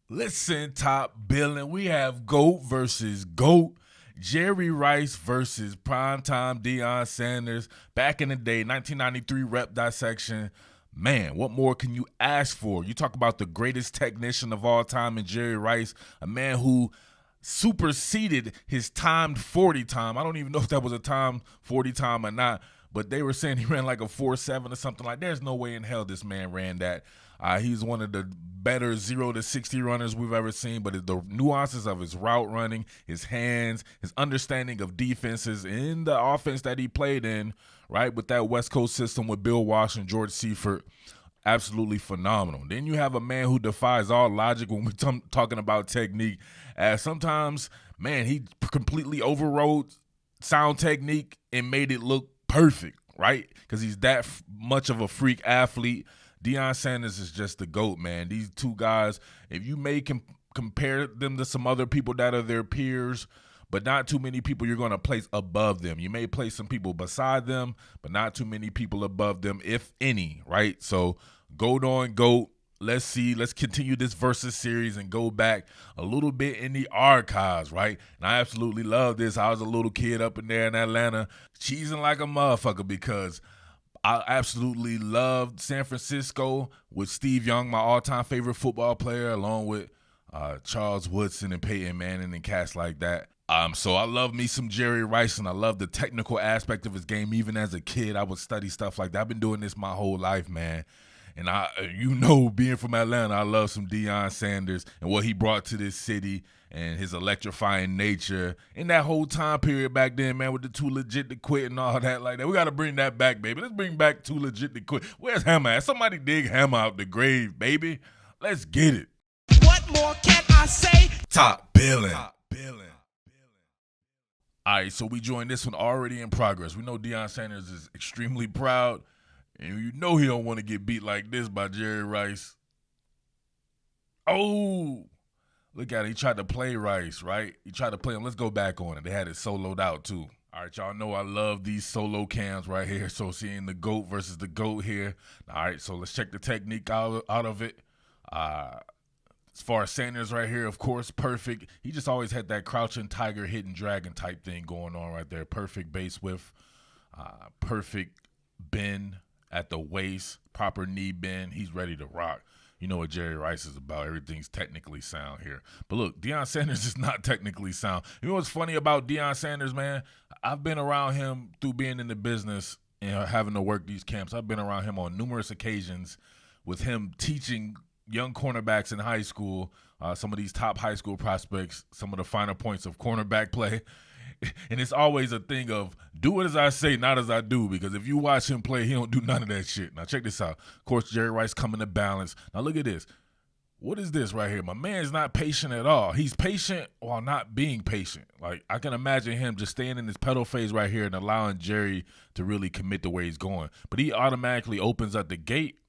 Listen, top billing. We have GOAT versus GOAT. Jerry Rice versus primetime Deion Sanders. Back in the day, 1993 rep dissection. Man, what more can you ask for? You talk about the greatest technician of all time in Jerry Rice, a man who superseded his timed 40 time. I don't even know if that was a timed 40 time or not, but they were saying he ran like a 4.7 or something like that. There's no way in hell this man ran that. He's one of the better 0 to 60 runners we've ever seen, but the nuances of his route running, his hands, his understanding of defenses in the offense that he played in, right, with that West Coast system with Bill Walsh and George Seifert, absolutely phenomenal. Then you have a man who defies all logic when we're talking about technique, as sometimes, man, he completely overrode sound technique and made it look perfect, right, because he's that much of a freak athlete. Deion Sanders is just the GOAT, man. These two guys, if you may compare them to some other people that are their peers, but not too many people you're going to place above them. You may place some people beside them, but not too many people above them, if any, right? So GOAT on GOAT. Let's see. Let's continue this versus series and go back a little bit in the archives, right? And I absolutely love this. I was a little kid up in there in Atlanta, cheesing like a motherfucker because I absolutely loved San Francisco with Steve Young, my all-time favorite football player, along with Charles Woodson and Peyton Manning and cats like that. So I love me some Jerry Rice, and I love the technical aspect of his game. Even as a kid, I would study stuff like that. I've been doing this my whole life, man. And being from Atlanta, I love some Deion Sanders and what he brought to this city and his electrifying nature in that whole time period back then, man, with the Too Legit to Quit and all that like that. We got to bring that back, baby. Let's bring back Too Legit to Quit. Where's Hammer at? Somebody dig Hammer out the grave, baby. Let's get it. What more can I say? Top billing. All right, so we joined this one already in progress. We know Deion Sanders is extremely proud, and you know he don't want to get beat like this by Jerry Rice. Oh, look at it. He tried to play Rice, right? He tried to play him. Let's go back on it. They had it soloed out, too. All right, y'all know I love these solo cams right here. So seeing the GOAT versus the GOAT here. All right, so let's check the technique out of it. As far as Sanders right here, of course, perfect. He just always had that crouching tiger, hidden dragon type thing going on right there. Perfect base width, perfect bend at the waist, proper knee bend. He's ready to rock. You know what Jerry Rice is about. Everything's technically sound here. But look, Deion Sanders is not technically sound. You know what's funny about Deion Sanders, man? I've been around him through being in the business and having to work these camps. I've been around him on numerous occasions with him teaching young cornerbacks in high school, some of these top high school prospects, some of the finer points of cornerback play. And it's always a thing of do it as I say, not as I do, because if you watch him play, he don't do none of that shit. Now check this out. Of course, Jerry Rice coming to balance. Now look at this. What is this right here? My man's not patient at all. He's patient while not being patient. Like, I can imagine him just staying in this pedal phase right here and allowing Jerry to really commit the way he's going. But he automatically opens up the gate.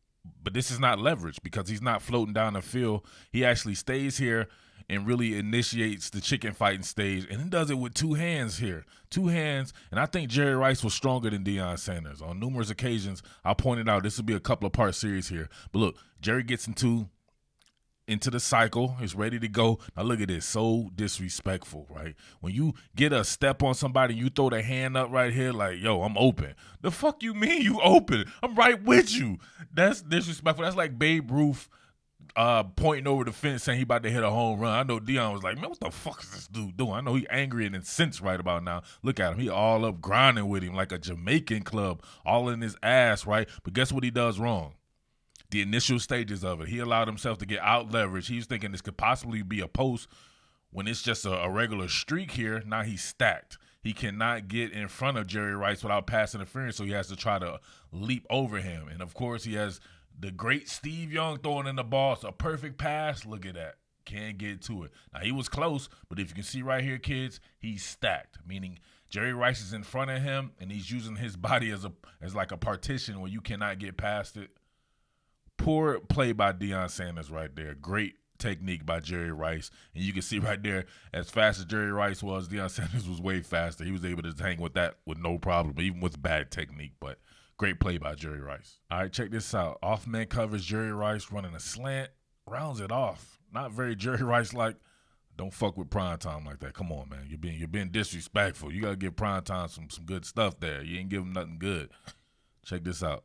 But this is not leverage because he's not floating down the field. He actually stays here and really initiates the chicken fighting stage, and he does it with two hands here. Two hands, and I think Jerry Rice was stronger than Deion Sanders. On numerous occasions, I pointed out this will be a couple of part series here. But look, Jerry gets into the cycle. He's ready to go. Now look at this. So disrespectful, right? When you get a step on somebody, you throw the hand up right here like, yo, I'm open. The fuck you mean you open? I'm right with you. That's disrespectful. That's like Babe Ruth pointing over the fence saying he about to hit a home run. I know Deion was like, man, what the fuck is this dude doing? I know he angry and incensed right about now. Look at him. He all up grinding with him like a Jamaican club, all in his ass, right? But guess what he does wrong? The initial stages of it. He allowed himself to get out leverage. He was thinking this could possibly be a post when it's just a regular streak here. Now he's stacked. He cannot get in front of Jerry Rice without pass interference, so he has to try to leap over him. And, of course, he has the great Steve Young throwing in the ball. So a perfect pass. Look at that. Can't get to it. Now, he was close, but if you can see right here, kids, he's stacked, meaning Jerry Rice is in front of him, and he's using his body as like a partition where you cannot get past it. Poor play by Deion Sanders right there. Great technique by Jerry Rice. And you can see right there, as fast as Jerry Rice was, Deion Sanders was way faster. He was able to hang with that with no problem, even with bad technique. But great play by Jerry Rice. All right, check this out. Off man covers Jerry Rice running a slant, rounds it off. not very Jerry Rice-like. Don't fuck with primetime like that. Come on, man. You're being disrespectful. You gotta give primetime some good stuff there. You ain't give him nothing good. Check this out.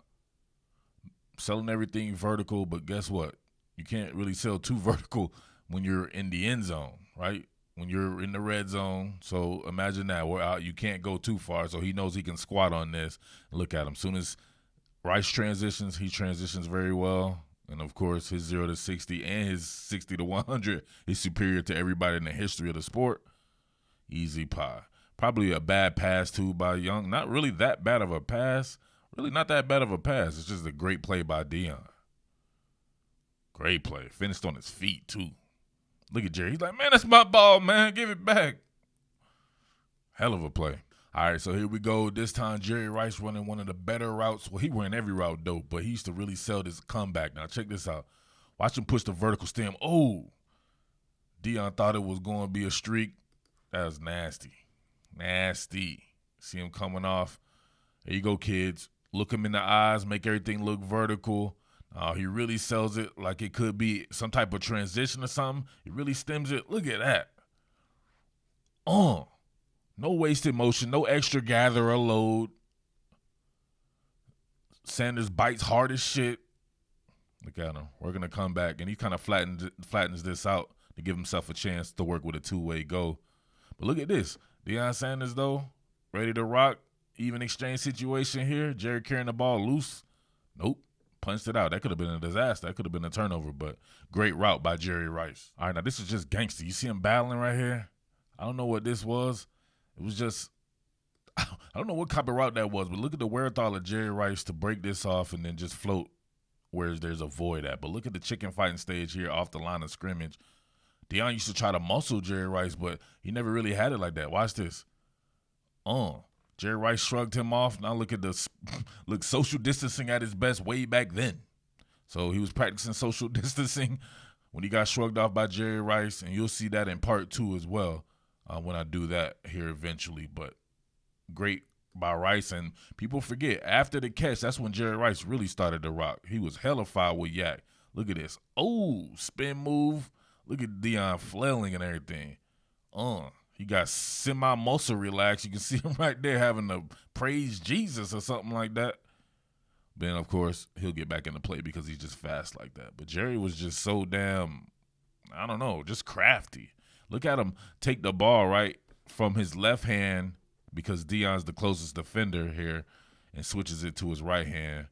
Selling everything vertical, but guess what? You can't really sell too vertical when you're in the end zone, right? When you're in the red zone. So imagine that. We're out. You can't go too far. So he knows he can squat on this. Look at him. Soon as Rice transitions, he transitions very well. And, of course, his 0 to 60 and his 60 to 100 is superior to everybody in the history of the sport. Easy pie. Probably a bad pass, too, by Young. Not really that bad of a pass. Really not that bad of a pass. It's just a great play by Deion. Great play. Finished on his feet, too. Look at Jerry. He's like, man, that's my ball, man. Give it back. Hell of a play. All right, so here we go. This time, Jerry Rice running one of the better routes. Well, he ran every route, though, but he used to really sell this comeback. Now, check this out. Watch him push the vertical stem. Oh, Deion thought it was going to be a streak. That was nasty. Nasty. See him coming off. There you go, kids. Look him in the eyes. Make everything look vertical. He really sells it like it could be some type of transition or something. He really stems it. Look at that. No wasted motion, no extra gatherer load. Sanders bites hard as shit. Look at him. We're going to come back, and he kind of flattens this out to give himself a chance to work with a two-way go. But look at this. Deion Sanders, though, ready to rock. Even exchange situation here. Jerry carrying the ball loose. Nope. Punched it out. That could have been a disaster. That could have been a turnover, but great route by Jerry Rice. All right, now this is just gangster. You see him battling right here? I don't know what this was. It was just, I don't know what type of route that was, but look at the wherewithal of Jerry Rice to break this off and then just float where there's a void at. But look at the chicken fighting stage here off the line of scrimmage. Deion used to try to muscle Jerry Rice, but he never really had it like that. Watch this. Jerry Rice shrugged him off. Now look at look, social distancing at his best way back then. So he was practicing social distancing when he got shrugged off by Jerry Rice, and you'll see that in part 2 as well. When I do that here eventually. But great by Rice. And people forget, after the catch, that's when Jerry Rice really started to rock. He was hella foul with Yak. Look at this. Oh, spin move. Look at Deion flailing and everything. He got semi-muscle relaxed. You can see him right there having to praise Jesus or something like that. Then, of course, he'll get back into play because he's just fast like that. But Jerry was just so damn, I don't know, just crafty. Look at him take the ball, right, from his left hand because Deion's the closest defender here and switches it to his right hand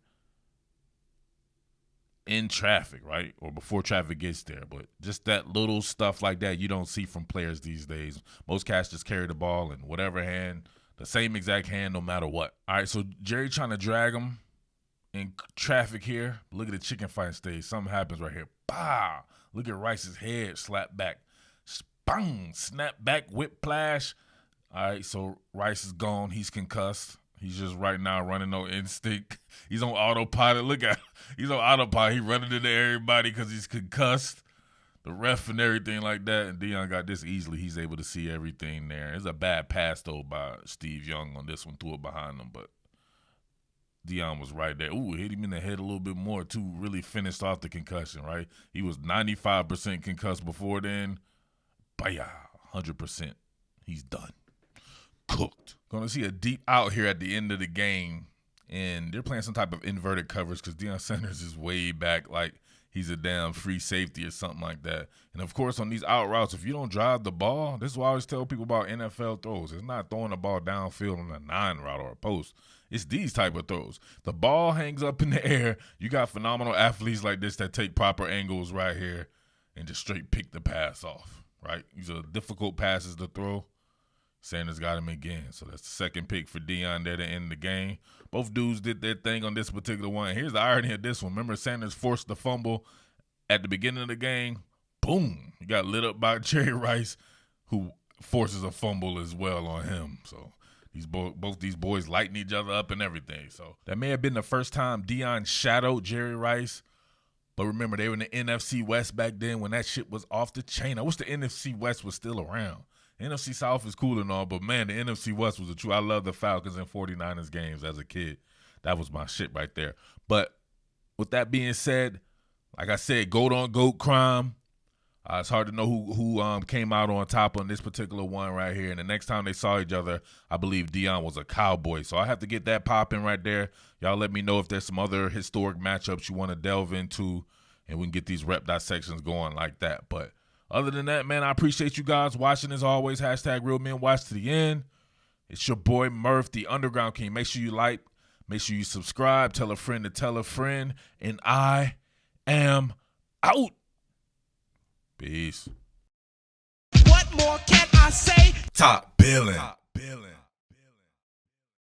in traffic, right, or before traffic gets there. But just that little stuff like that you don't see from players these days. Most cats just carry the ball in whatever hand, the same exact hand no matter what. All right, so Jerry trying to drag him in traffic here. Look at the chicken fight stage. Something happens right here. Bah! Look at Rice's head slap back. Bang! Snap back, whiplash. All right, so Rice is gone. He's concussed. He's just right now running no instinct. He's on autopilot. Look at him. He's on autopilot. He running into everybody because he's concussed. The ref and everything like that. And Deion got this easily. He's able to see everything there. It's a bad pass, though, by Steve Young on this one. Threw it behind him, but Deion was right there. Ooh, hit him in the head a little bit more, too. Really finished off the concussion, right? He was 95% concussed before then. Baya, 100%. He's done. Cooked. Going to see a deep out here at the end of the game, and they're playing some type of inverted coverage because Deion Sanders is way back like he's a damn free safety or something like that. And, of course, on these out routes, if you don't drive the ball, this is why I always tell people about NFL throws. It's not throwing the ball downfield on a 9 route or a post. It's these type of throws. The ball hangs up in the air. You got phenomenal athletes like this that take proper angles right here and just straight pick the pass off, right? These are difficult passes to throw. Sanders got him again. So that's the second pick for Deion there to end the game. Both dudes did their thing on this particular one. Here's the irony of this one. Remember Sanders forced the fumble at the beginning of the game? Boom. He got lit up by Jerry Rice, who forces a fumble as well on him. So both these boys lighting each other up and everything. So that may have been the first time Deion shadowed Jerry Rice. But remember, they were in the NFC West back then when that shit was off the chain. I wish the NFC West was still around. NFC South is cool and all, but, man, the NFC West was the truth. I love the Falcons and 49ers games as a kid. That was my shit right there. But with that being said, like I said, GOAT on GOAT crime. It's hard to know who came out on top on this particular one right here. And the next time they saw each other, I believe Deion was a Cowboy. So I have to get that popping right there. Y'all let me know if there's some other historic matchups you want to delve into, and we can get these rep dissections going like that. But other than that, man, I appreciate you guys watching as always. Hashtag Real Men Watch to the end. It's your boy Murf, the Underground King. Make sure you like, make sure you subscribe, tell a friend to tell a friend, and I am out. Peace. What more can I say? Top Billin.